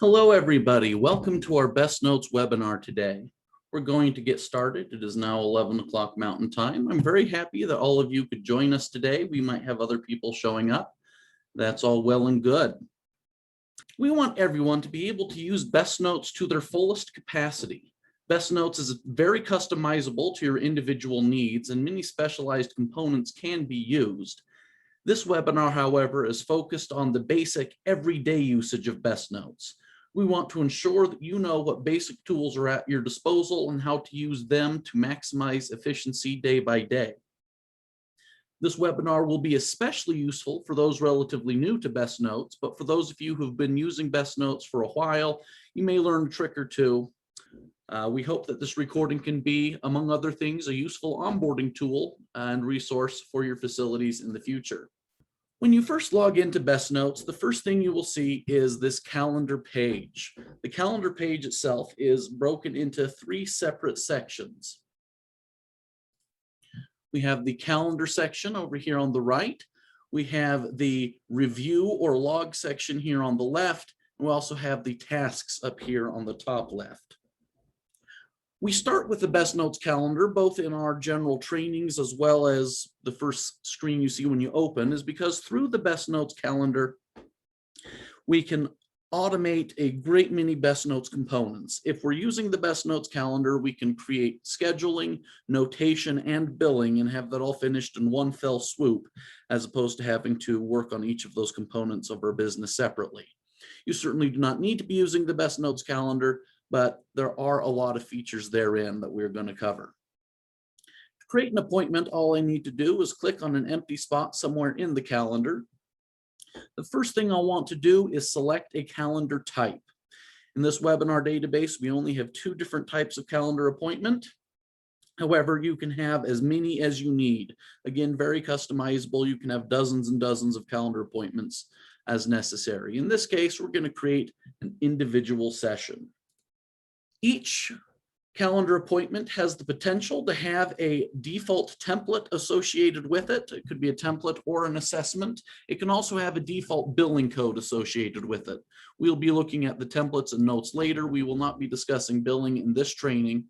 Hello, everybody. Welcome to our Best Notes webinar today. We're going to get started. It is now 11 o'clock Mountain Time. I'm very happy that all of you could join us today. We might have other people showing up. That's all well and good. We want everyone to be able to use Best Notes to their fullest capacity. Best Notes is very customizable to your individual needs, and many specialized components can be used. This webinar, however, is focused on the basic everyday usage of Best Notes. We want to ensure that you know what basic tools are at your disposal and how to use them to maximize efficiency day by day. This webinar will be especially useful for those relatively new to Best Notes, but for those of you who've been using Best Notes for a while, you may learn a trick or two. We hope that this recording can be, among other things, a useful onboarding tool and resource for your facilities in the future. When you first log into Best Notes, the first thing you will see is this calendar page. The calendar page itself is broken into 3 separate sections. We have the calendar section over here on the right. We have the review or log section here on the left. And we also have the tasks up here on the top left. We start with the Best Notes calendar, both in our general trainings as well as the first screen you see when you open, is because through the Best Notes calendar, we can automate a great many Best Notes components. If we're using the Best Notes calendar, we can create scheduling, notation, and billing and have that all finished in one fell swoop, as opposed to having to work on each of those components of our business separately. You certainly do not need to be using the Best Notes calendar, but there are a lot of features therein that we're going to cover. To create an appointment, all I need to do is click on an empty spot somewhere in the calendar. The first thing I'll want to do is select a calendar type. In this webinar database, we only have 2 different types of calendar appointment. However, you can have as many as you need. Again, very customizable. You can have dozens and dozens of calendar appointments as necessary. In this case, we're going to create an individual session. Each calendar appointment has the potential to have a default template associated with it. It could be a template or an assessment. It can also have a default billing code associated with it. We'll be looking at the templates and notes later. We will not be discussing billing in this training,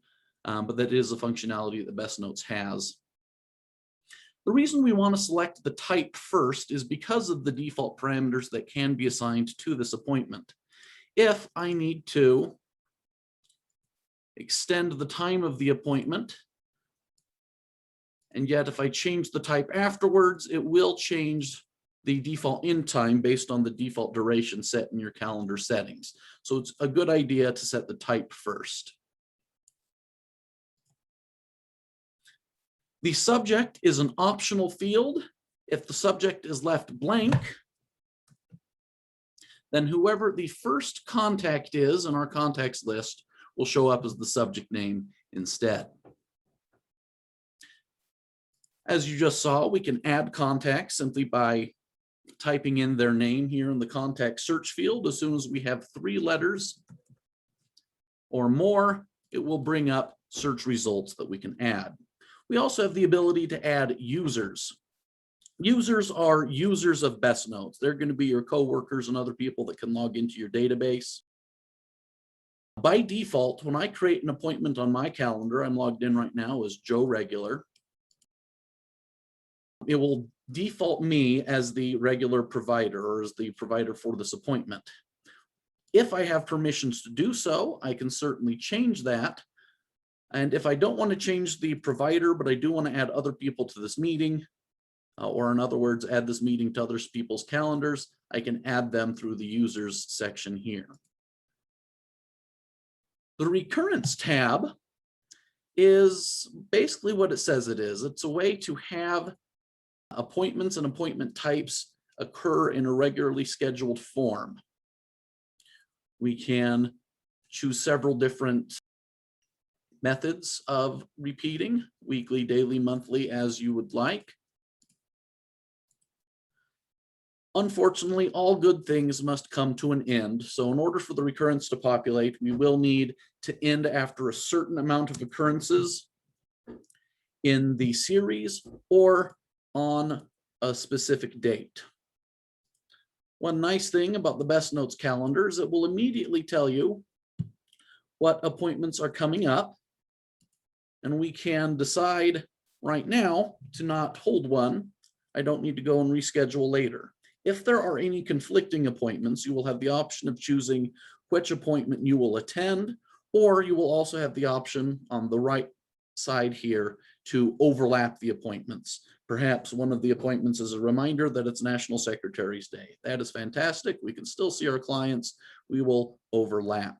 but that is a functionality that Best Notes has. The reason we want to select the type first is because of the default parameters that can be assigned to this appointment. If I need to extend the time of the appointment, and yet if I change the type afterwards, it will change the default end time based on the default duration set in your calendar settings. So it's a good idea to set the type first. The subject is an optional field. If the subject is left blank, then whoever the first contact is in our contacts list will show up as the subject name instead. As you just saw, we can add contacts simply by typing in their name here in the contact search field. As soon as we have 3 letters or more, it will bring up search results that we can add. We also have the ability to add users. Users are users of Best Notes. They're going to be your coworkers and other people that can log into your database. By default, when I create an appointment on my calendar, I'm logged in right now as Joe Regular. It will default me as the regular provider or as the provider for this appointment. If I have permissions to do so, I can certainly change that. And if I don't want to change the provider, but I do want to add other people to this meeting, or in other words, add this meeting to other people's calendars, I can add them through the users section here. The recurrence tab is basically what it says it is. It's a way to have appointments and appointment types occur in a regularly scheduled form. We can choose several different methods of repeating, weekly, daily, monthly, as you would like. Unfortunately, all good things must come to an end. So in order for the recurrence to populate, we will need to end after a certain amount of occurrences in the series or on a specific date. One nice thing about the BestNotes calendar is it will immediately tell you what appointments are coming up, and we can decide right now to not hold one. I don't need to go and reschedule later. If there are any conflicting appointments, you will have the option of choosing which appointment you will attend, or you will also have the option on the right side here to overlap the appointments. Perhaps one of the appointments is a reminder that it's National Secretary's Day. That is fantastic. We can still see our clients. We will overlap.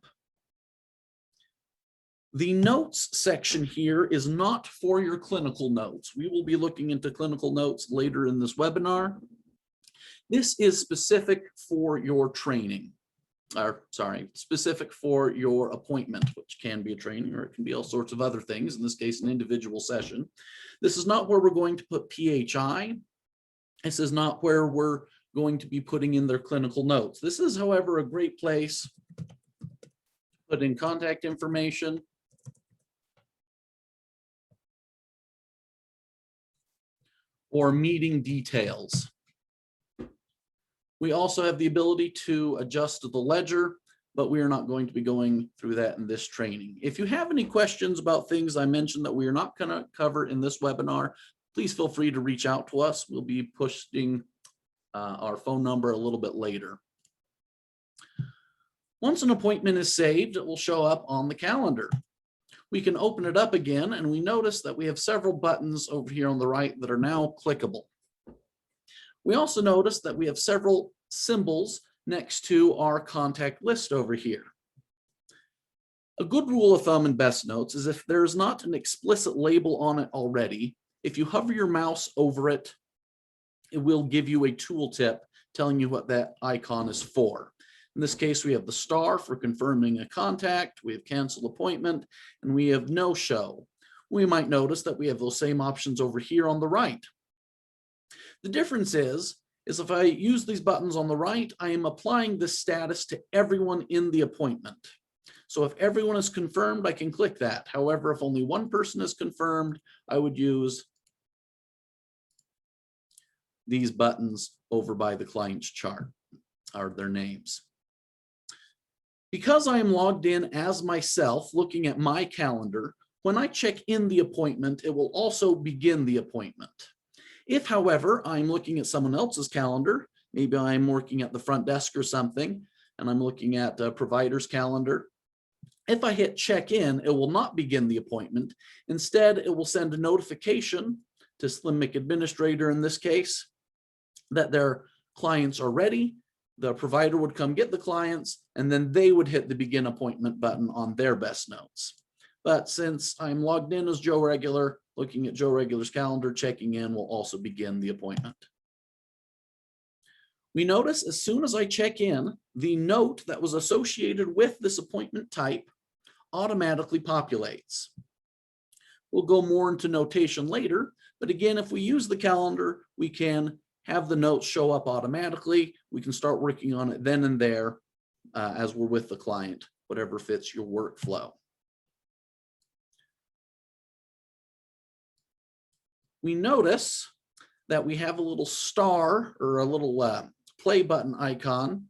The notes section here is not for your clinical notes. We will be looking into clinical notes later in this webinar. This is specific for your training, or sorry, specific for your appointment, which can be a training or it can be all sorts of other things, in this case, an individual session. This is not where we're going to put PHI. This is not where we're going to be putting in their clinical notes. This is, however, a great place to put in contact information, or meeting details. We also have the ability to adjust the ledger, but we are not going to be going through that in this training. If you have any questions about things I mentioned that we are not going to cover in this webinar, please feel free to reach out to us. We'll be pushing our phone number a little bit later. Once an appointment is saved, it will show up on the calendar. We can open it up again, and we notice that we have several buttons over here on the right that are now clickable. We also notice that we have several symbols next to our contact list over here. A good rule of thumb in BestNotes is if there's not an explicit label on it already, if you hover your mouse over it, it will give you a tooltip telling you what that icon is for. In this case, we have the star for confirming a contact, we have cancel appointment, and we have no show. We might notice that we have those same options over here on the right. The difference is if I use these buttons on the right, I am applying this status to everyone in the appointment. So if everyone is confirmed, I can click that. However, if only one person is confirmed, I would use these buttons over by the client's chart, or their names. Because I am logged in as myself, looking at my calendar, when I check in the appointment, it will also begin the appointment. If, however, I'm looking at someone else's calendar, maybe I'm working at the front desk or something, and I'm looking at a provider's calendar, if I hit check in, it will not begin the appointment. Instead, it will send a notification to SlimMic Administrator in this case that their clients are ready. The provider would come get the clients, and then they would hit the begin appointment button on their BestNotes. But since I'm logged in as Joe Regular, looking at Joe Regular's calendar, checking in will also begin the appointment. We notice as soon as I check in, the note that was associated with this appointment type automatically populates. We'll go more into notation later, but again, if we use the calendar, we can have the notes show up automatically. We can start working on it then and there as we're with the client, whatever fits your workflow. We notice that we have a little star or a little play button icon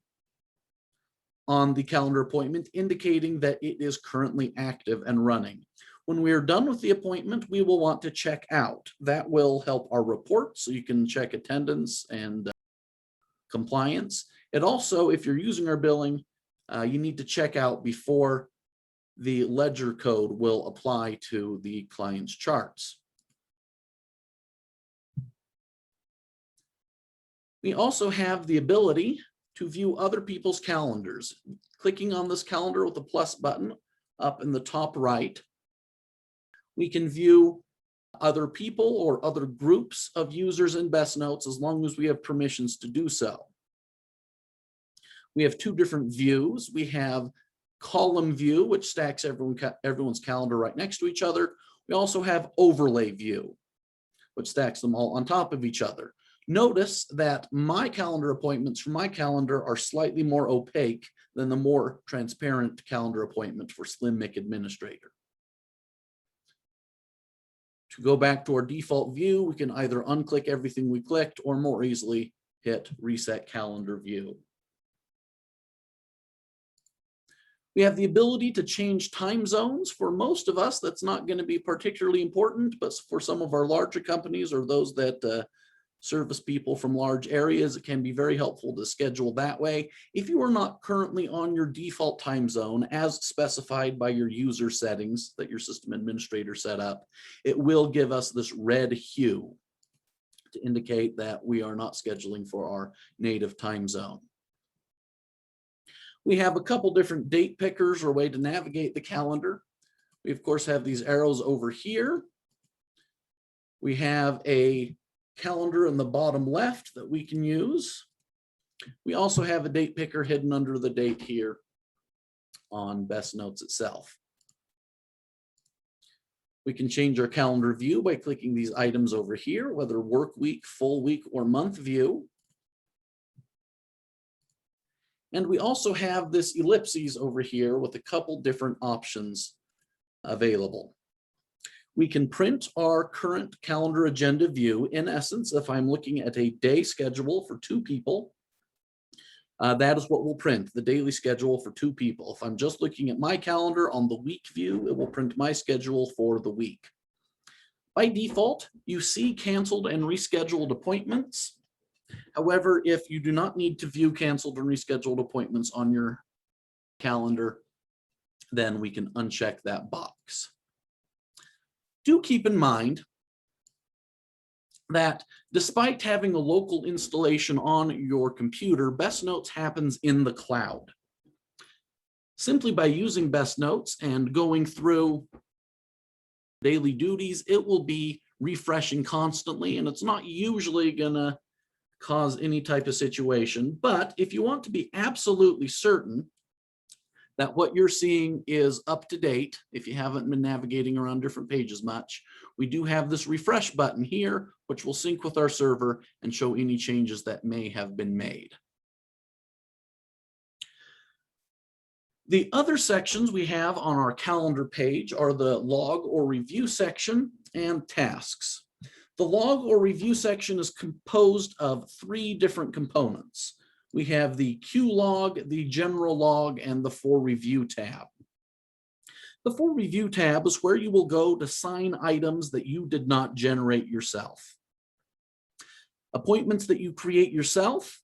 on the calendar appointment indicating that it is currently active and running. When we are done with the appointment, we will want to check out. That will help our report so you can check attendance and compliance. It also, if you're using our billing, you need to check out before the ledger code will apply to the client's charts. We also have the ability to view other people's calendars. Clicking on this calendar with the plus button up in the top right, we can view other people or other groups of users in BestNotes as long as we have permissions to do so. We have two different views. We have column view, which stacks everyone's calendar right next to each other. We also have overlay view, which stacks them all on top of each other. Notice that my calendar appointments for my calendar are slightly more opaque than the more transparent calendar appointment for SlimMic Administrator. To go back to our default view, we can either unclick everything we clicked or more easily hit Reset Calendar View. We have the ability to change time zones. For most of us, that's not going to be particularly important, but for some of our larger companies or those that service people from large areas, it can be very helpful to schedule that way. If you are not currently on your default time zone as specified by your user settings that your system administrator set up, it will give us this red hue to indicate that we are not scheduling for our native time zone. We have a couple different date pickers or way to navigate the calendar. We of course have these arrows over here. We have a calendar in the bottom left that we can use. We also have a date picker hidden under the date here on BestNotes itself. We can change our calendar view by clicking these items over here, whether work week, full week, or month view. And we also have this ellipses over here with a couple different options available. We can print our current calendar agenda view. In essence, if I'm looking at a day schedule for 2 people, that is what we'll print, the daily schedule for 2 people. If I'm just looking at my calendar on the week view, it will print my schedule for the week. By default, you see canceled and rescheduled appointments. However, if you do not need to view canceled and rescheduled appointments on your calendar, then we can uncheck that box. Do keep in mind that despite having a local installation on your computer, BestNotes happens in the cloud. Simply by using BestNotes and going through daily duties, it will be refreshing constantly, and it's not usually gonna cause any type of situation. But if you want to be absolutely certain that what you're seeing is up to date, if you haven't been navigating around different pages much, we do have this refresh button here, which will sync with our server and show any changes that may have been made. The other sections we have on our calendar page are the log or review section and tasks. The log or review section is composed of 3 different components. We have the Q log, the general log, and the For Review tab. The For Review tab is where you will go to sign items that you did not generate yourself. Appointments that you create yourself,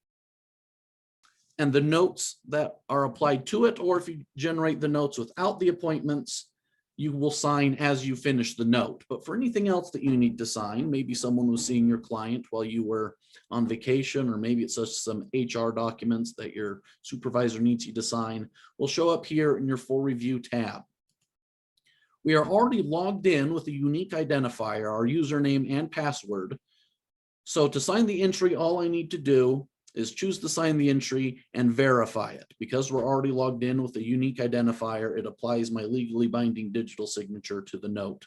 and the notes that are applied to it, or if you generate the notes without the appointments, you will sign as you finish the note. But for anything else that you need to sign, maybe someone was seeing your client while you were on vacation, or maybe it's just some HR documents that your supervisor needs you to sign, will show up here in your For Review tab. We are already logged in with a unique identifier, our username and password. So to sign the entry, all I need to do is choose to sign the entry and verify it. Because we're already logged in with a unique identifier, it applies my legally binding digital signature to the note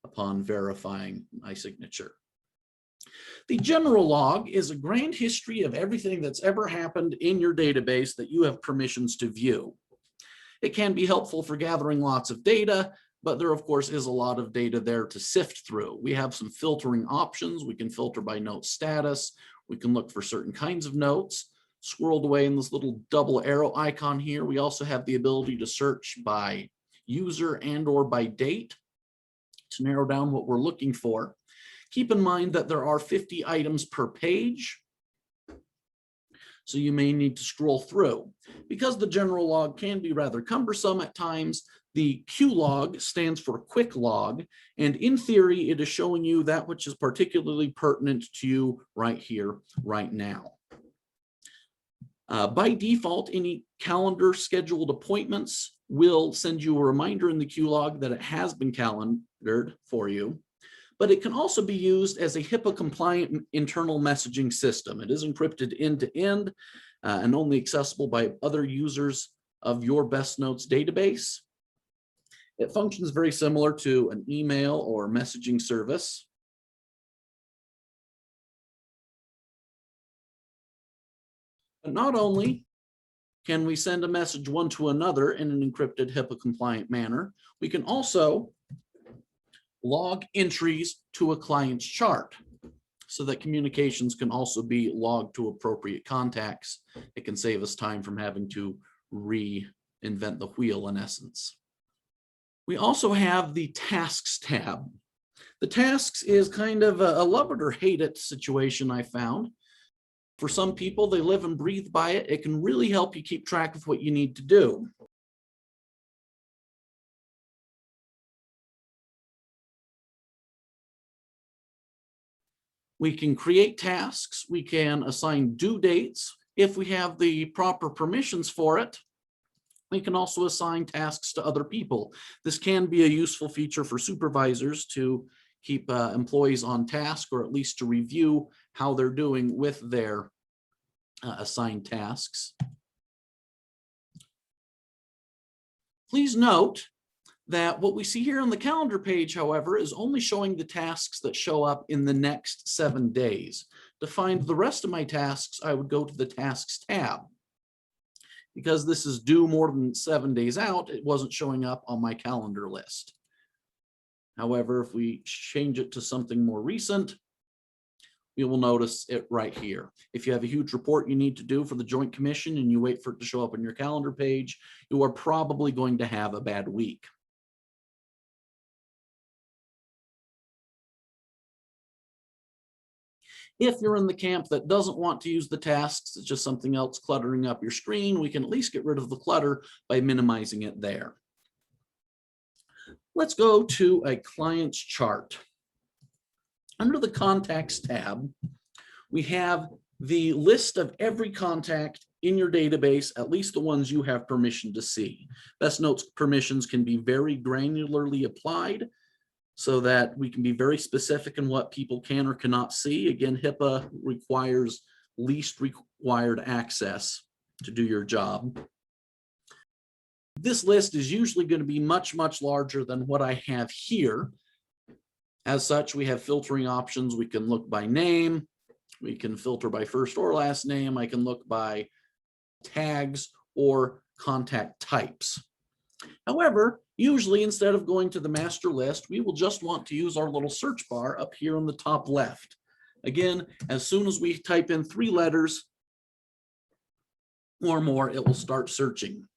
upon verifying my signature. The general log is a grand history of everything that's ever happened in your database that you have permissions to view. It can be helpful for gathering lots of data, but there of course is a lot of data there to sift through. We have some filtering options. We can filter by note status. We can look for certain kinds of notes. Squirreled away in this little double arrow icon here, we also have the ability to search by user and or by date to narrow down what we're looking for. Keep in mind that there are 50 items per page, so you may need to scroll through. Because the general log can be rather cumbersome at times, the Q log stands for quick log, and in theory, it is showing you that which is particularly pertinent to you right here, right now. By default, any calendar scheduled appointments will send you a reminder in the Q log that it has been calendared for you, but it can also be used as a HIPAA compliant internal messaging system. It is encrypted end to end and only accessible by other users of your BestNotes database. It functions very similar to an email or messaging service. But not only can we send a message one to another in an encrypted HIPAA compliant manner, we can also log entries to a client's chart. so that communications can also be logged to appropriate contacts. It can save us time from having to reinvent the wheel in essence. We also have the tasks tab. The tasks is kind of a love it or hate it situation I found. For some people, they live and breathe by it. It can really help you keep track of what you need to do. We can create tasks. We can assign due dates. If we have the proper permissions for it, we can also assign tasks to other people. This can be a useful feature for supervisors to keep employees on task, or at least to review how they're doing with their assigned tasks. Please note that what we see here on the calendar page, however, is only showing the tasks that show up in the next 7 days. To find the rest of my tasks, I would go to the Tasks tab. Because this is due more than 7 days out, it wasn't showing up on my calendar list. However, if we change it to something more recent, you will notice it right here. If you have a huge report you need to do for the Joint Commission and you wait for it to show up on your calendar page, you are probably going to have a bad week. If you're in the camp that doesn't want to use the tasks, it's just something else cluttering up your screen, we can at least get rid of the clutter by minimizing it there. Let's go to a client's chart. Under the Contacts tab, we have the list of every contact in your database, at least the ones you have permission to see. BestNotes permissions can be very granularly applied, so that we can be very specific in what people can or cannot see. Again, HIPAA requires least required access to do your job. This list is usually going to be much, much larger than what I have here. As such, we have filtering options. We can look by name. We can filter by first or last name. I can look by tags or contact types. However, usually instead of going to the master list, we will just want to use our little search bar up here on the top left. Again, as soon as we type in 3 letters or more, it will start searching.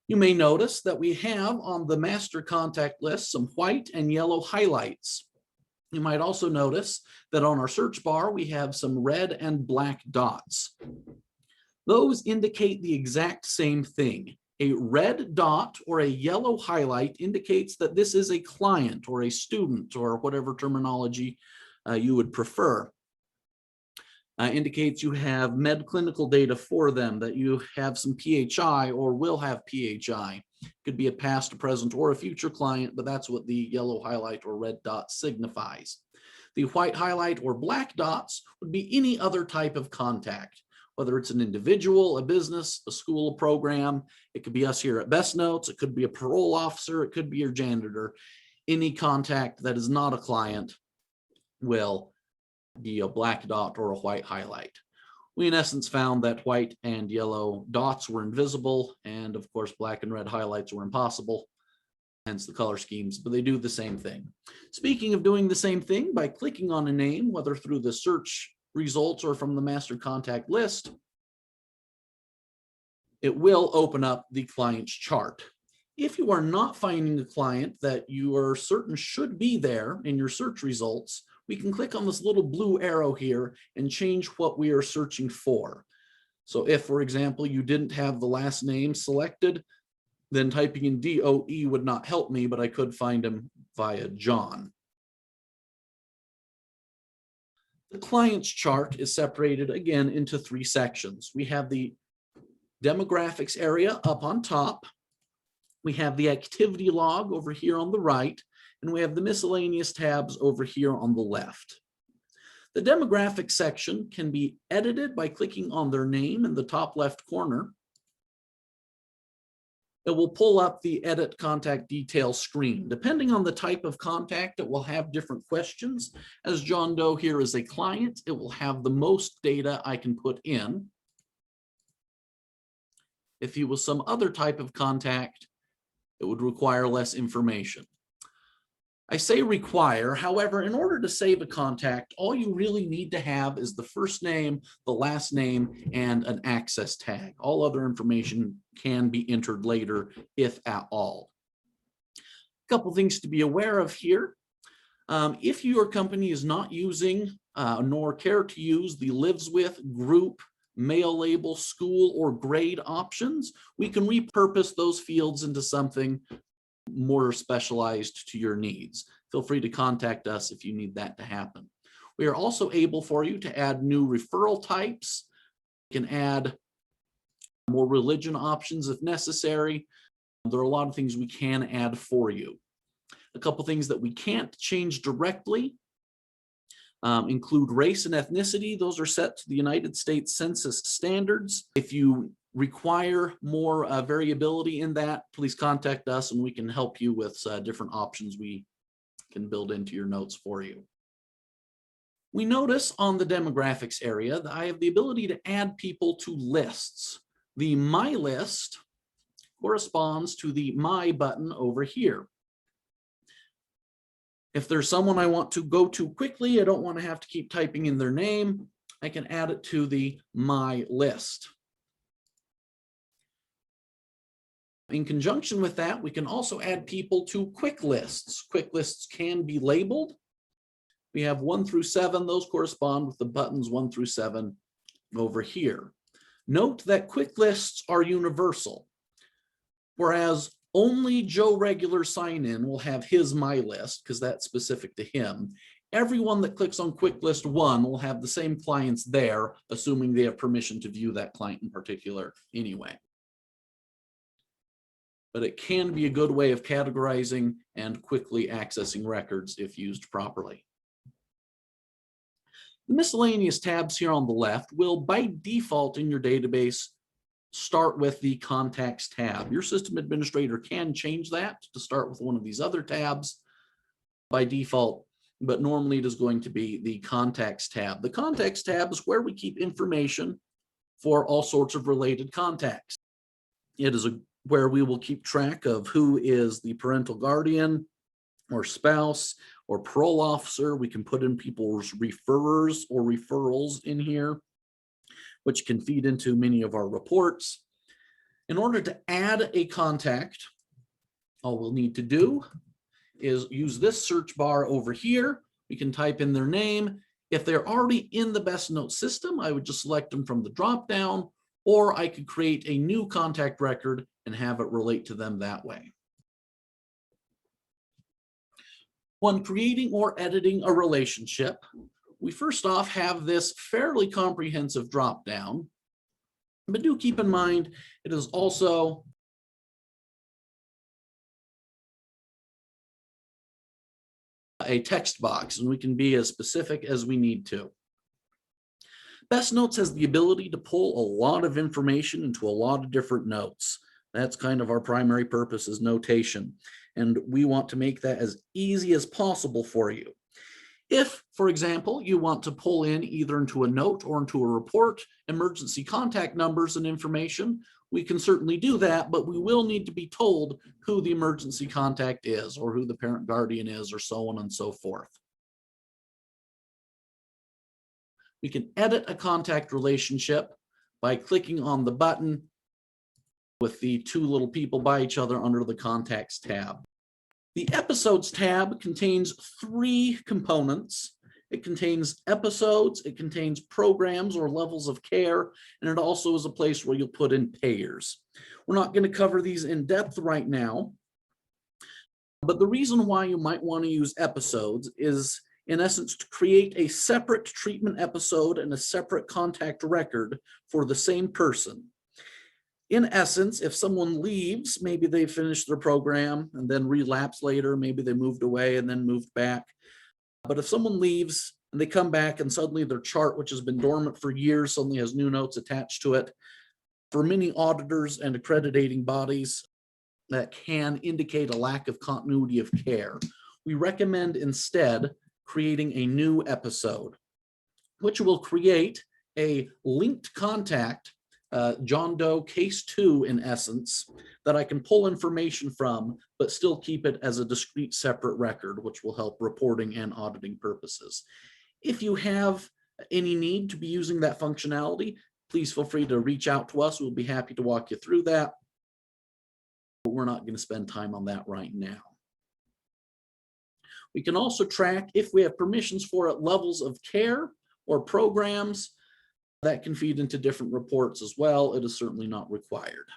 You may notice that we have on the master contact list some white and yellow highlights. You might also notice that on our search bar, we have some red and black dots. Those indicate the exact same thing. A red dot or a yellow highlight indicates that this is a client or a student or whatever terminology you would prefer. Indicates you have med clinical data for them, that you have some PHI or will have PHI. Could be a past, a present, or a future client, but that's what the yellow highlight or red dot signifies. The white highlight or black dots would be any other type of contact, whether it's an individual, a business, a school, a program. It could be us here at BestNotes. It could be a parole officer. It could be your janitor. Any contact that is not a client will be a black dot or a white highlight. We, in essence, found that white and yellow dots were invisible, and of course, black and red highlights were impossible, hence the color schemes, but they do the same thing. Speaking of doing the same thing, by clicking on a name, whether through the search results or from the master contact list, it will open up the client's chart. If you are not finding a client that you are certain should be there in your search results, we can click on this little blue arrow here and change what we are searching for. So if, for example, you didn't have the last name selected, then typing in DOE would not help me, but I could find him via John. The client's chart is separated again into 3 sections. We have the demographics area up on top. We have the activity log over here on the right, and we have the miscellaneous tabs over here on the left. The demographics section can be edited by clicking on their name in the top left corner. It will pull up the edit contact details screen. Depending on the type of contact, it will have different questions. As John Doe here is a client, it will have the most data I can put in. If he was some other type of contact, it would require less information. I say require, however, in order to save a contact, all you really need to have is the first name, the last name, and an access tag. All other information can be entered later, if at all. A couple things to be aware of here. If your company is not using nor care to use the lives with, group, mail label, school, or grade options, we can repurpose those fields into something more specialized to your needs. Feel free to contact us if you need that to happen. We are also able for you to add new referral types. You can add more religion options if necessary. There are a lot of things we can add for you. A couple things that we can't change directly include race and ethnicity. Those are set to the United States Census standards. If you require more variability in that, please contact us and we can help you with different options we can build into your notes for you. We notice on the demographics area that I have the ability to add people to lists. The My List corresponds to the My button over here. If there's someone I want to go to quickly, I don't want to have to keep typing in their name, I can add it to the My List. In conjunction with that, we can also add people to quick lists. Quick lists can be labeled. We have 1 through 7. Those correspond with the buttons 1 through 7 over here. Note that quick lists are universal, whereas only Joe Regular Sign In will have his My List because that's specific to him. Everyone that clicks on Quick List 1 will have the same clients there, assuming they have permission to view that client in particular anyway. But it can be a good way of categorizing and quickly accessing records if used properly. The miscellaneous tabs here on the left will, by default in your database, start with the Contacts tab. Your system administrator can change that to start with one of these other tabs by default, but normally it is going to be the Contacts tab. The Contacts tab is where we keep information for all sorts of related contacts. It is where we will keep track of who is the parental guardian or spouse or parole officer. We can put in people's referrers or referrals in here, which can feed into many of our reports. In order to add a contact, all we'll need to do is use this search bar over here. We can type in their name. If they're already in the BestNotes system, I would just select them from the drop-down, or I could create a new contact record and have it relate to them that way. When creating or editing a relationship, we first off have this fairly comprehensive drop-down, but do keep in mind it is also a text box, and we can be as specific as we need to. BestNotes has the ability to pull a lot of information into a lot of different notes. That's kind of our primary purpose, is notation, and we want to make that as easy as possible for you. If, for example, you want to pull in either into a note or into a report emergency contact numbers and information, we can certainly do that, but we will need to be told who the emergency contact is or who the parent guardian is or so on and so forth. We can edit a contact relationship by clicking on the button with the two little people by each other under the Contacts tab. The Episodes tab contains 3 components. It contains episodes, it contains programs or levels of care, and it also is a place where you'll put in payers. We're not going to cover these in depth right now, but the reason why you might want to use episodes is, in essence, to create a separate treatment episode and a separate contact record for the same person. In essence, if someone leaves, maybe they finished their program and then relapse later, maybe they moved away and then moved back. But if someone leaves and they come back and suddenly their chart, which has been dormant for years, suddenly has new notes attached to it, for many auditors and accrediting bodies, that can indicate a lack of continuity of care. We recommend instead creating a new episode, which will create a linked contact John Doe case 2 in essence, that I can pull information from, but still keep it as a discrete separate record, which will help reporting and auditing purposes. If you have any need to be using that functionality, please feel free to reach out to us. We'll be happy to walk you through that. But we're not going to spend time on that right now. We can also track, if we have permissions for it, levels of care or programs that can feed into different reports as well. It is certainly not required.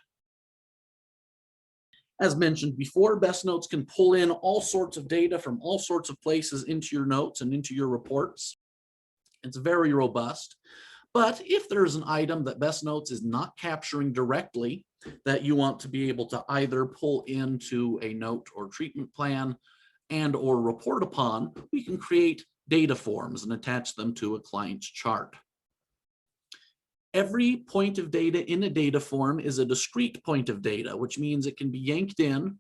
As mentioned before, BestNotes can pull in all sorts of data from all sorts of places into your notes and into your reports. It's very robust. But if there's an item that BestNotes is not capturing directly that you want to be able to either pull into a note or treatment plan and or report upon, we can create data forms and attach them to a client's chart. Every point of data in a data form is a discrete point of data, which means it can be yanked in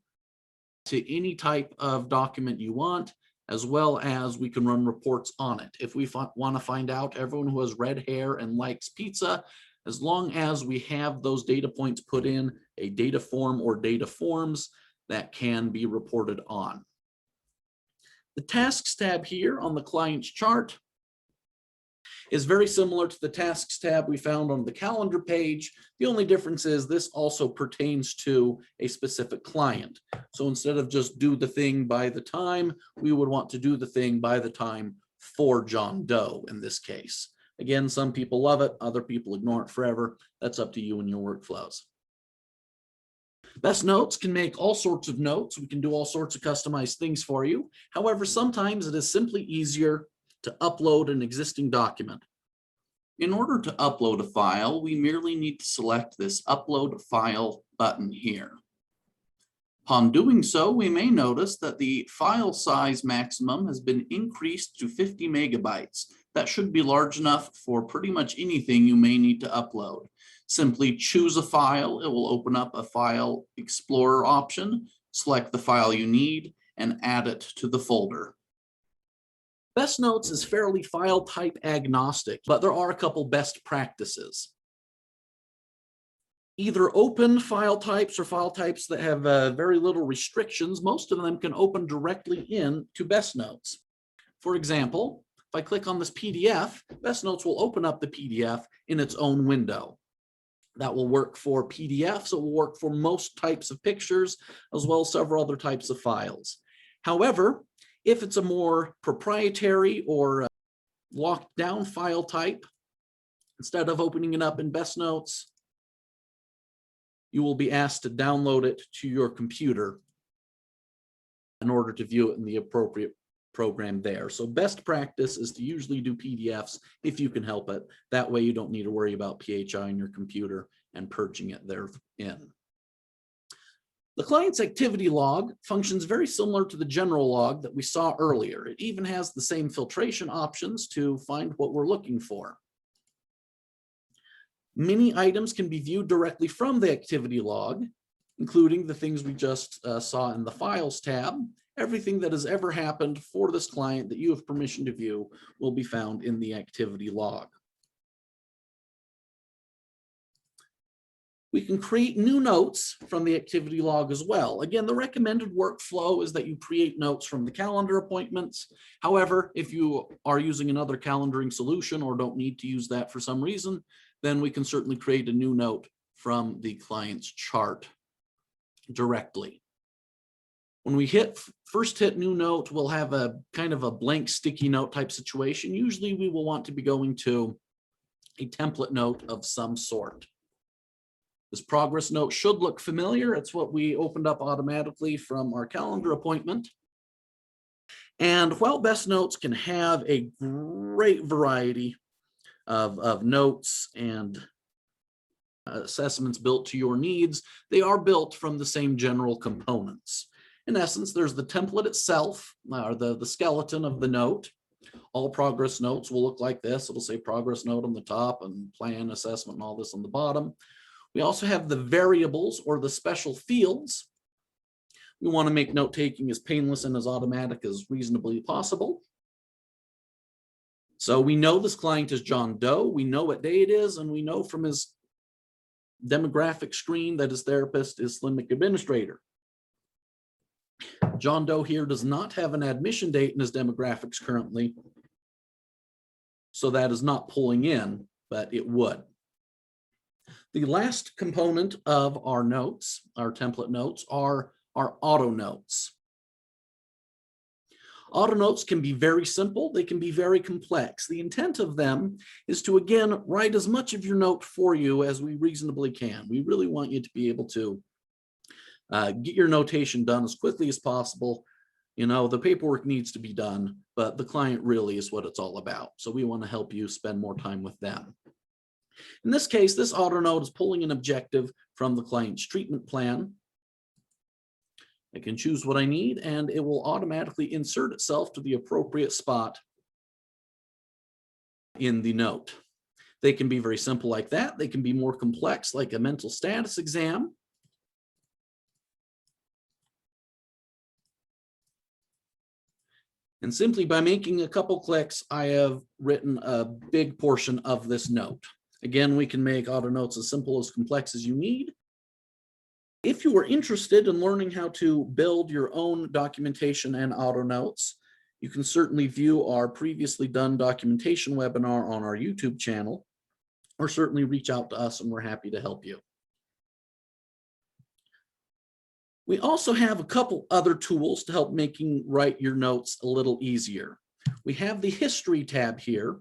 to any type of document you want, as well as we can run reports on it. If we want to find out everyone who has red hair and likes pizza, as long as we have those data points put in a data form or data forms, that can be reported on. The tasks tab here on the client's chart is very similar to the tasks tab we found on the calendar page. The only difference is this also pertains to a specific client. So instead of just do the thing by the time, we would want to do the thing by the time for John Doe in this case. Again, some people love it, other people ignore it forever. That's up to you and your workflows. BestNotes can make all sorts of notes. We can do all sorts of customized things for you. However, sometimes it is simply easier to upload an existing document. In order to upload a file, we merely need to select this Upload File button here. Upon doing so, we may notice that the file size maximum has been increased to 50 megabytes. That should be large enough for pretty much anything you may need to upload. Simply choose a file. It will open up a File Explorer option, select the file you need, and add it to the folder. BestNotes is fairly file type agnostic, but there are a couple best practices. Either open file types or file types that have very little restrictions. Most of them can open directly in to BestNotes. For example, if I click on this PDF, BestNotes will open up the PDF in its own window. That will work for PDFs. It will work for most types of pictures, as well as several other types of files. However, if it's a more proprietary or locked down file type, instead of opening it up in BestNotes, you will be asked to download it to your computer in order to view it in the appropriate program there. So best practice is to usually do PDFs if you can help it. That way you don't need to worry about PHI on your computer and purging it therein. The client's activity log functions very similar to the general log that we saw earlier. It even has the same filtration options to find what we're looking for. Many items can be viewed directly from the activity log, including the things we just saw in the Files tab. Everything that has ever happened for this client that you have permission to view will be found in the activity log. We can create new notes from the activity log as well. Again, the recommended workflow is that you create notes from the calendar appointments. However, if you are using another calendaring solution or don't need to use that for some reason, then we can certainly create a new note from the client's chart directly. When we first hit new note, we'll have a kind of a blank sticky note type situation. Usually we will want to be going to a template note of some sort. This progress note should look familiar. It's what we opened up automatically from our calendar appointment. And while BestNotes can have a great variety of notes and assessments built to your needs, they are built from the same general components. In essence, there's the template itself, or the skeleton of the note. All progress notes will look like this. It'll say progress note on the top and plan, assessment, and all this on the bottom. We also have the variables or the special fields. We want to make note-taking as painless and as automatic as reasonably possible. So we know this client is John Doe. We know what day it is, and we know from his demographic screen that is therapist is Slimmic administrator. John Doe here does not have an admission date in his demographics currently, so that is not pulling in, but it would. The last component of our notes, our template notes, are our auto notes. Auto notes can be very simple. They can be very complex. The intent of them is to, again, write as much of your note for you as we reasonably can. We really want you to be able to get your notation done as quickly as possible. You know, the paperwork needs to be done, but the client really is what it's all about. So we want to help you spend more time with them. In this case, this auto note is pulling an objective from the client's treatment plan. I can choose what I need, and it will automatically insert itself to the appropriate spot in the note. They can be very simple like that. They can be more complex, like a mental status exam. And simply by making a couple clicks, I have written a big portion of this note. Again, we can make auto notes as simple as complex as you need. If you are interested in learning how to build your own documentation and auto notes, you can certainly view our previously done documentation webinar on our YouTube channel, or certainly reach out to us and we're happy to help you. We also have a couple other tools to help write your notes a little easier. We have the history tab here.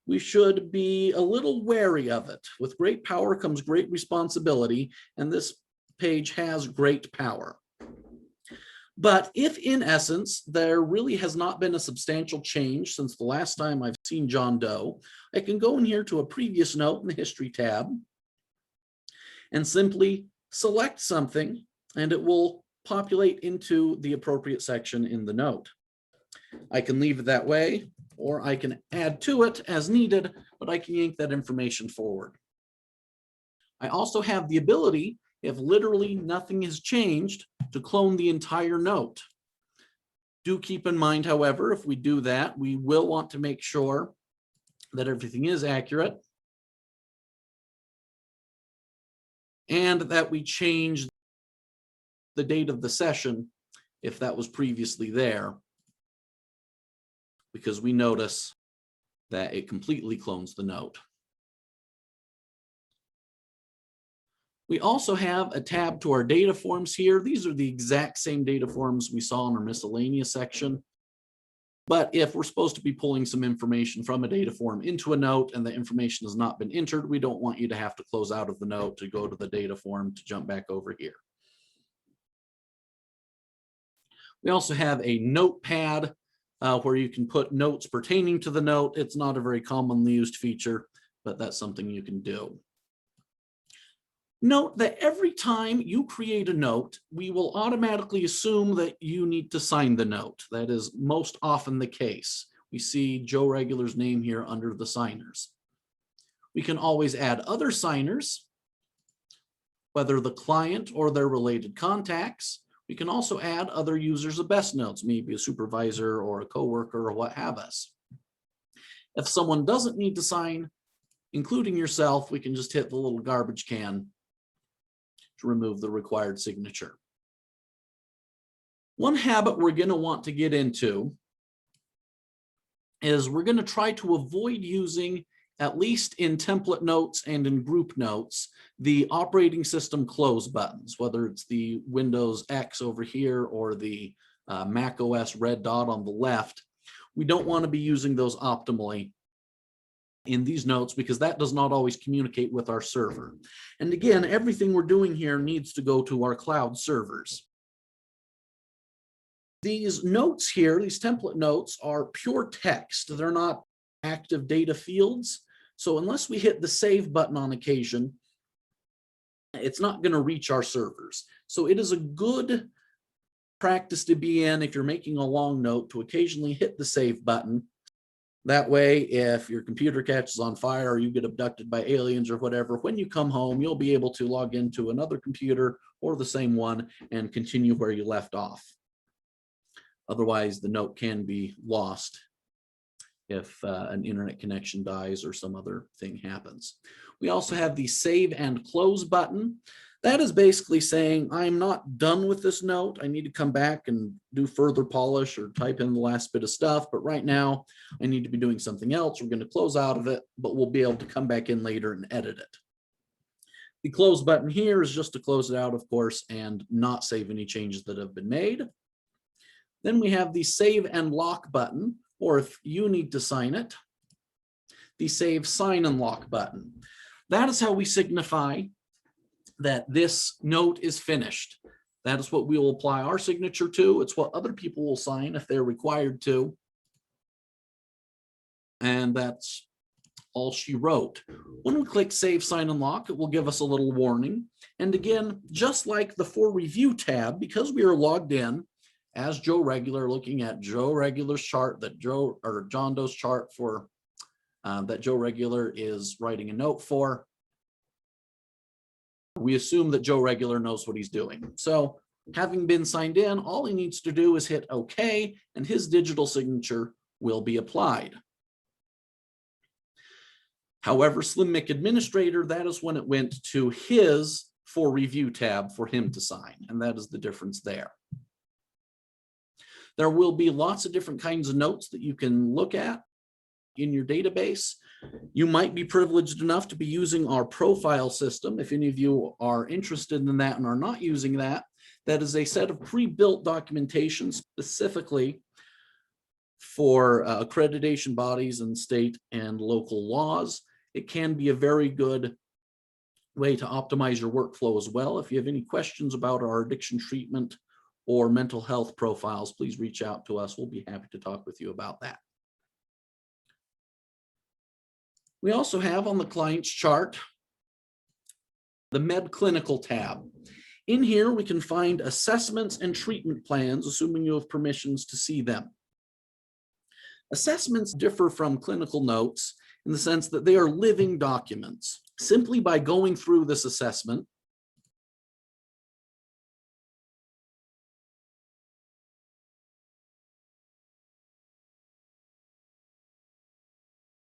We should be a little wary of it. With great power comes great responsibility, and this page has great power. But if in essence there really has not been a substantial change since the last time I've seen John Doe, I can go in here to a previous note in the history tab and simply select something, and it will populate into the appropriate section in the note. I can leave it that way, or I can add to it as needed, but I can yank that information forward. I also have the ability, if literally nothing has changed, to clone the entire note. Do keep in mind, however, if we do that, we will want to make sure that everything is accurate and that we change the date of the session if that was previously there, because we notice that it completely clones the note. We also have a tab to our data forms here. These are the exact same data forms we saw in our miscellaneous section. But if we're supposed to be pulling some information from a data form into a note and the information has not been entered, we don't want you to have to close out of the note to go to the data form to jump back over here. We also have a notepad where you can put notes pertaining to the note. It's not a very commonly used feature, but that's something you can do. Note that every time you create a note, we will automatically assume that you need to sign the note. That is most often the case. We see Joe Regular's name here under the signers. We can always add other signers, whether the client or their related contacts. We can also add other users of BestNotes, maybe a supervisor or a coworker or what have us. If someone doesn't need to sign, including yourself, we can just hit the little garbage can to remove the required signature. One habit we're going to want to get into is we're going to try to avoid using, at least in template notes and in group notes, the operating system close buttons, whether it's the Windows X over here or the Mac OS red dot on the left. We don't want to be using those optimally in these notes because that does not always communicate with our server. And again, everything we're doing here needs to go to our cloud servers. These notes here, these template notes, are pure text. They're not active data fields. So unless we hit the save button on occasion, it's not going to reach our servers. So it is a good practice to be in if you're making a long note to occasionally hit the save button. That way, if your computer catches on fire or you get abducted by aliens or whatever, when you come home, you'll be able to log into another computer or the same one and continue where you left off. Otherwise, the note can be lost if an internet connection dies or some other thing happens. We also have the save and close button. That is basically saying I'm not done with this note. I need to come back and do further polish or type in the last bit of stuff. But right now I need to be doing something else. We're going to close out of it, but we'll be able to come back in later and edit it. The close button here is just to close it out, of course, and not save any changes that have been made. Then we have the save and lock button, or if you need to sign it, the save, sign, and lock button. That is how we signify that this note is finished. That is what we will apply our signature to. It's what other people will sign if they're required to. And that's all she wrote. When we click Save, Sign, and Lock, it will give us a little warning. And again, just like the For Review tab, because we are logged in as Joe Regular, looking at Joe Regular's chart that John Doe's chart for that Joe Regular is writing a note for, we assume that Joe Regular knows what he's doing. So having been signed in, all he needs to do is hit OK, and his digital signature will be applied. However, Slim Mick Administrator, that is when it went to his For Review tab for him to sign, and that is the difference there. There will be lots of different kinds of notes that you can look at in your database. You might be privileged enough to be using our profile system. If any of you are interested in that and are not using that, that is a set of pre-built documentation specifically for accreditation bodies and state and local laws. It can be a very good way to optimize your workflow as well. If you have any questions about our addiction treatment or mental health profiles, please reach out to us. We'll be happy to talk with you about that. We also have on the client's chart the Med Clinical tab. In here, we can find assessments and treatment plans, assuming you have permissions to see them. Assessments differ from clinical notes in the sense that they are living documents. Simply by going through this assessment,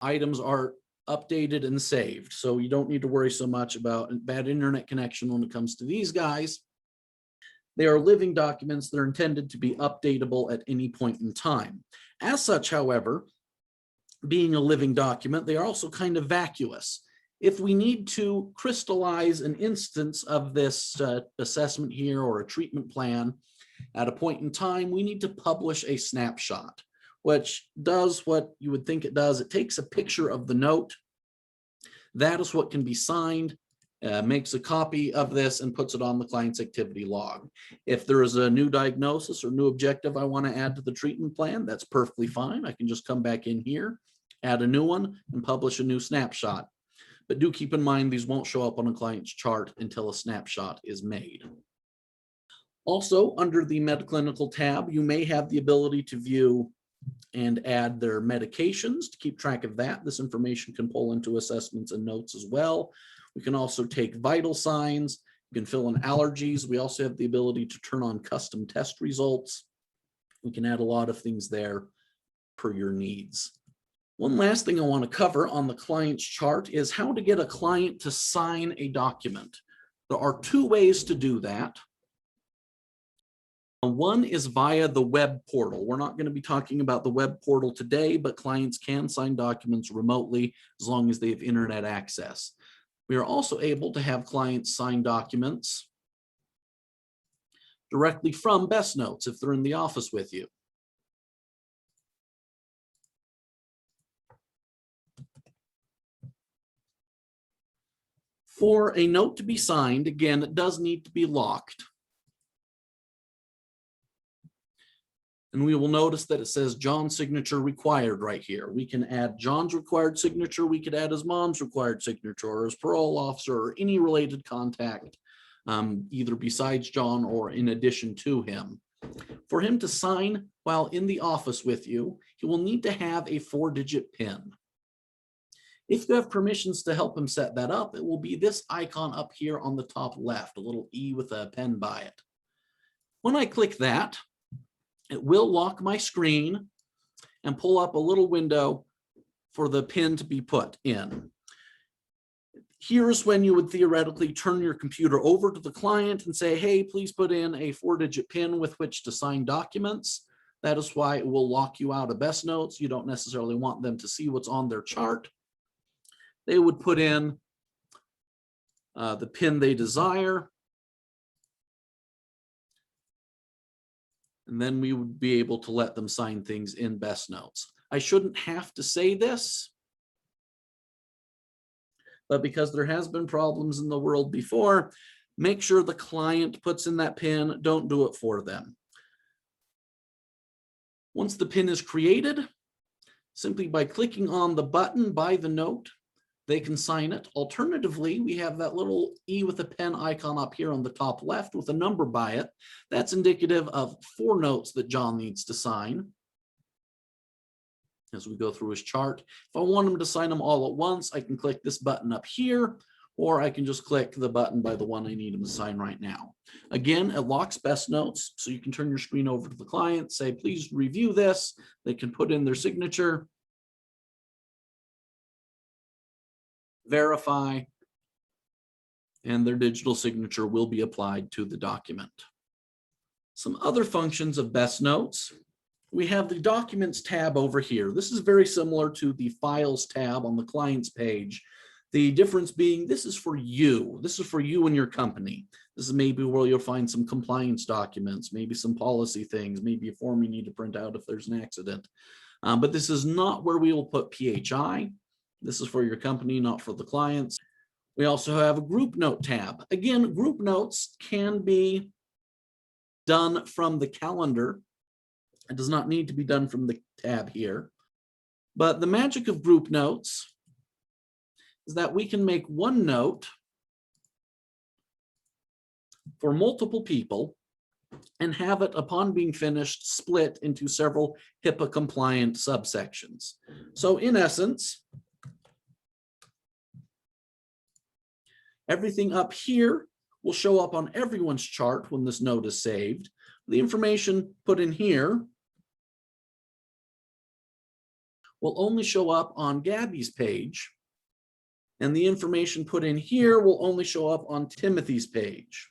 items are updated and saved. So you don't need to worry so much about bad internet connection when it comes to these guys. They are living documents that are intended to be updatable at any point in time. As such, however, being a living document, they are also kind of vacuous. If we need to crystallize an instance of this assessment here or a treatment plan at a point in time, we need to publish a snapshot, which does what you would think it does. It takes a picture of the note. That is what can be signed, makes a copy of this and puts it on the client's activity log. If there is a new diagnosis or new objective I want to add to the treatment plan, that's perfectly fine. I can just come back in here, add a new one, and publish a new snapshot. But do keep in mind, these won't show up on a client's chart until a snapshot is made. Also, under the Med Clinical tab, you may have the ability to view and add their medications. To keep track of that, this information can pull into assessments and notes as well. We can also take vital signs. You can fill in allergies. We also have the ability to turn on custom test results. We can add a lot of things there per your needs. One last thing I want to cover on the client's chart is how to get a client to sign a document. There are two ways to do that. One is via the web portal. We're not going to be talking about the web portal today, but clients can sign documents remotely as long as they have internet access. We are also able to have clients sign documents directly from BestNotes if they're in the office with you. For a note to be signed, again, it does need to be locked. And we will notice that it says John's signature required right here. We can add John's required signature. We could add his mom's required signature or his parole officer or any related contact, either besides John or in addition to him. For him to sign while in the office with you, he will need to have a 4-digit PIN. If you have permissions to help him set that up, it will be this icon up here on the top left, a little E with a pen by it. When I click that, it will lock my screen and pull up a little window for the PIN to be put in. Here's when you would theoretically turn your computer over to the client and say, hey, please put in a 4-digit PIN with which to sign documents. That is why it will lock you out of BestNotes. You don't necessarily want them to see what's on their chart. They would put in the PIN they desire. And then we would be able to let them sign things in BestNotes. I shouldn't have to say this, but because there has been problems in the world before, make sure the client puts in that PIN. Don't do it for them. Once the PIN is created, simply by clicking on the button by the note, they can sign it. Alternatively, we have that little E with a pen icon up here on the top left with a number by it. That's indicative of 4 notes that John needs to sign as we go through his chart. If I want him to sign them all at once, I can click this button up here, or I can just click the button by the one I need him to sign right now. Again, it locks BestNotes, so you can turn your screen over to the client, say, please review this. They can put in their signature, verify, and their digital signature will be applied to the document. Some other functions of BestNotes. We have the Documents tab over here. This is very similar to the Files tab on the client's page. The difference being this is for you. This is for you and your company. This is maybe where you'll find some compliance documents, maybe some policy things, maybe a form you need to print out if there's an accident. But this is not where we will put PHI. This is for your company, not for the clients. We also have a Group Note tab. Again, Group Notes can be done from the calendar. It does not need to be done from the tab here. But the magic of Group Notes is that we can make one note for multiple people and have it, upon being finished, split into several HIPAA compliant subsections. So in essence, everything up here will show up on everyone's chart when this note is saved. The information put in here will only show up on Gabby's page, and the information put in here will only show up on Timothy's page.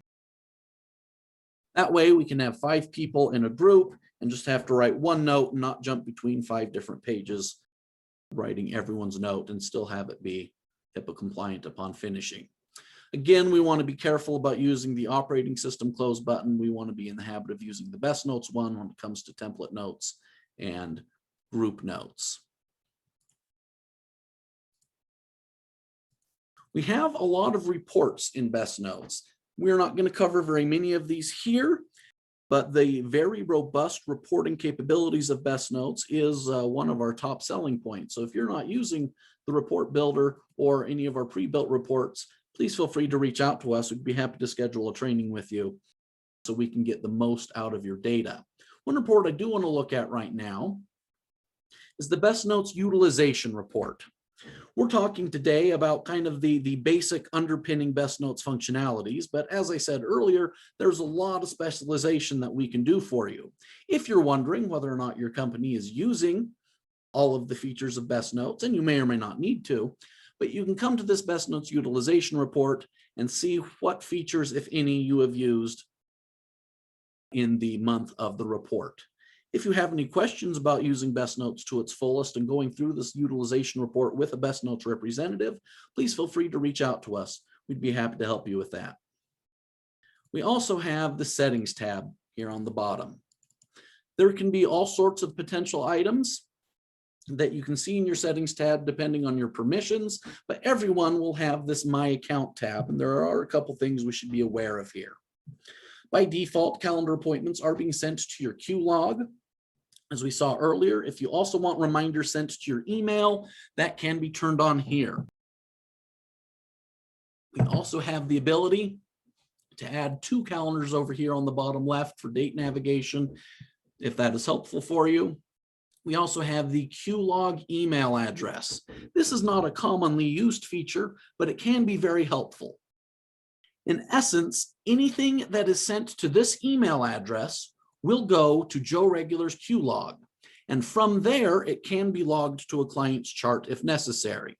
That way we can have 5 people in a group and just have to write one note and not jump between 5 different pages, writing everyone's note, and still have it be HIPAA compliant upon finishing. Again, we want to be careful about using the operating system close button. We want to be in the habit of using the BestNotes one when it comes to template notes and group notes. We have a lot of reports in BestNotes. We're not going to cover very many of these here, but the very robust reporting capabilities of BestNotes is one of our top selling points. So if you're not using the report builder or any of our pre-built reports, please feel free to reach out to us. We'd be happy to schedule a training with you so we can get the most out of your data. One report I do want to look at right now is the BestNotes utilization report. We're talking today about kind of the basic underpinning BestNotes functionalities, but as I said earlier, there's a lot of specialization that we can do for you. If you're wondering whether or not your company is using all of the features of BestNotes, and you may or may not need to, but you can come to this BestNotes utilization report and see what features, if any, you have used in the month of the report. If you have any questions about using BestNotes to its fullest and going through this utilization report with a BestNotes representative, please feel free to reach out to us. We'd be happy to help you with that. We also have the Settings tab here on the bottom. There can be all sorts of potential items that you can see in your Settings tab depending on your permissions, but everyone will have this My Account tab, and there are a couple things we should be aware of here. By default, calendar appointments are being sent to your queue log. As we saw earlier, if you also want reminders sent to your email, that can be turned on here. We also have the ability to add 2 calendars over here on the bottom left for date navigation, if that is helpful for you. We also have the queue log email address. This is not a commonly used feature, but it can be very helpful. In essence, anything that is sent to this email address will go to Joe Regular's queue log, and from there it can be logged to a client's chart if necessary.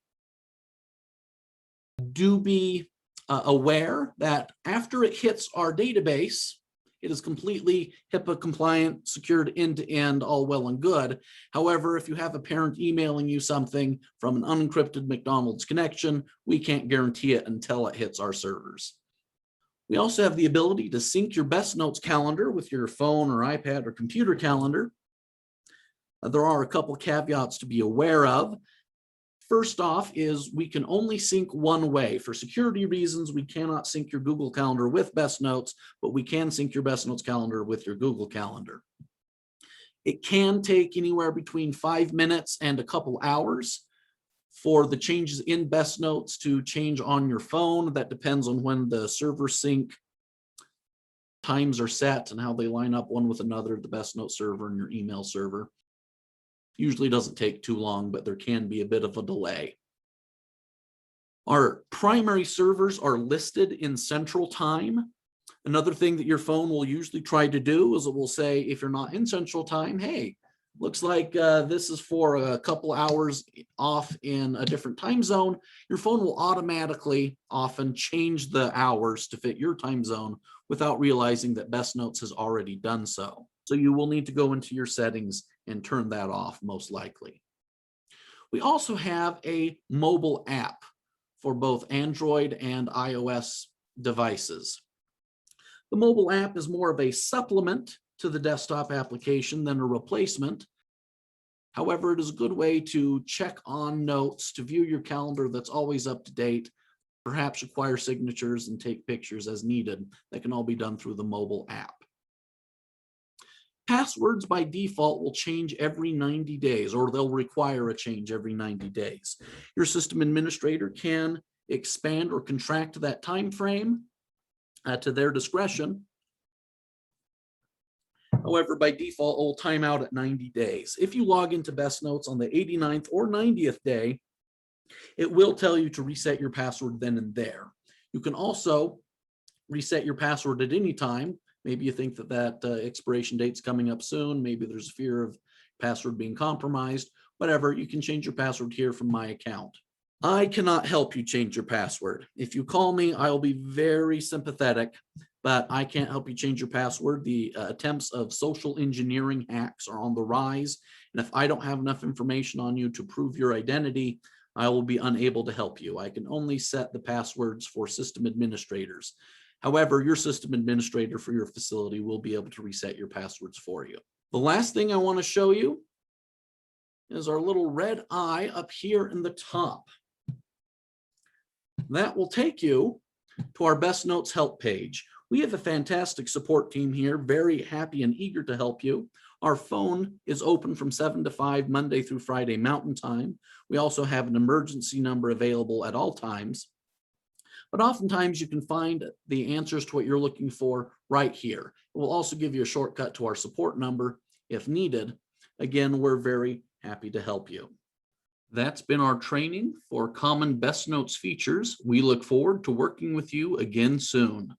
Do be aware that after it hits our database, it is completely HIPAA compliant, secured end to end, all well and good. However, if you have a parent emailing you something from an unencrypted McDonald's connection, we can't guarantee it until it hits our servers. We also have the ability to sync your BestNotes calendar with your phone or iPad or computer calendar. There are a couple caveats to be aware of. First off is we can only sync one way. For security reasons, we cannot sync your Google Calendar with BestNotes, but we can sync your BestNotes calendar with your Google Calendar. It can take anywhere between 5 minutes and a couple hours for the changes in BestNotes to change on your phone. That depends on when the server sync times are set and how they line up one with another, the BestNotes server and your email server. Usually doesn't take too long, but there can be a bit of a delay. Our primary servers are listed in Central Time. Another thing that your phone will usually try to do is it will say, if you're not in Central Time, hey, looks like this is for a couple hours off in a different time zone. Your phone will automatically often change the hours to fit your time zone without realizing that BestNotes has already done so. So you will need to go into your settings and turn that off most likely. We also have a mobile app for both Android and iOS devices. The mobile app is more of a supplement to the desktop application than a replacement. However, it is a good way to check on notes, to view your calendar that's always up to date, perhaps acquire signatures and take pictures as needed. That can all be done through the mobile app. Passwords by default will change every 90 days, or they'll require a change every 90 days. Your system administrator can expand or contract that time frame to their discretion. However, by default, it will time out at 90 days. If you log into BestNotes on the 89th or 90th day, it will tell you to reset your password then and there. You can also reset your password at any time. Maybe you think that expiration date's coming up soon. Maybe there's a fear of password being compromised. Whatever, you can change your password here from my account. I cannot help you change your password. If you call me, I will be very sympathetic, but I can't help you change your password. The attempts of social engineering hacks are on the rise. And if I don't have enough information on you to prove your identity, I will be unable to help you. I can only set the passwords for system administrators. However, your system administrator for your facility will be able to reset your passwords for you. The last thing I want to show you is our little red eye up here in the top. That will take you to our BestNotes help page. We have a fantastic support team here, very happy and eager to help you. Our phone is open from 7 to 5, Monday through Friday Mountain Time. We also have an emergency number available at all times. But oftentimes you can find the answers to what you're looking for right here. It will also give you a shortcut to our support number if needed. Again, we're very happy to help you. That's been our training for common BestNotes features. We look forward to working with you again soon.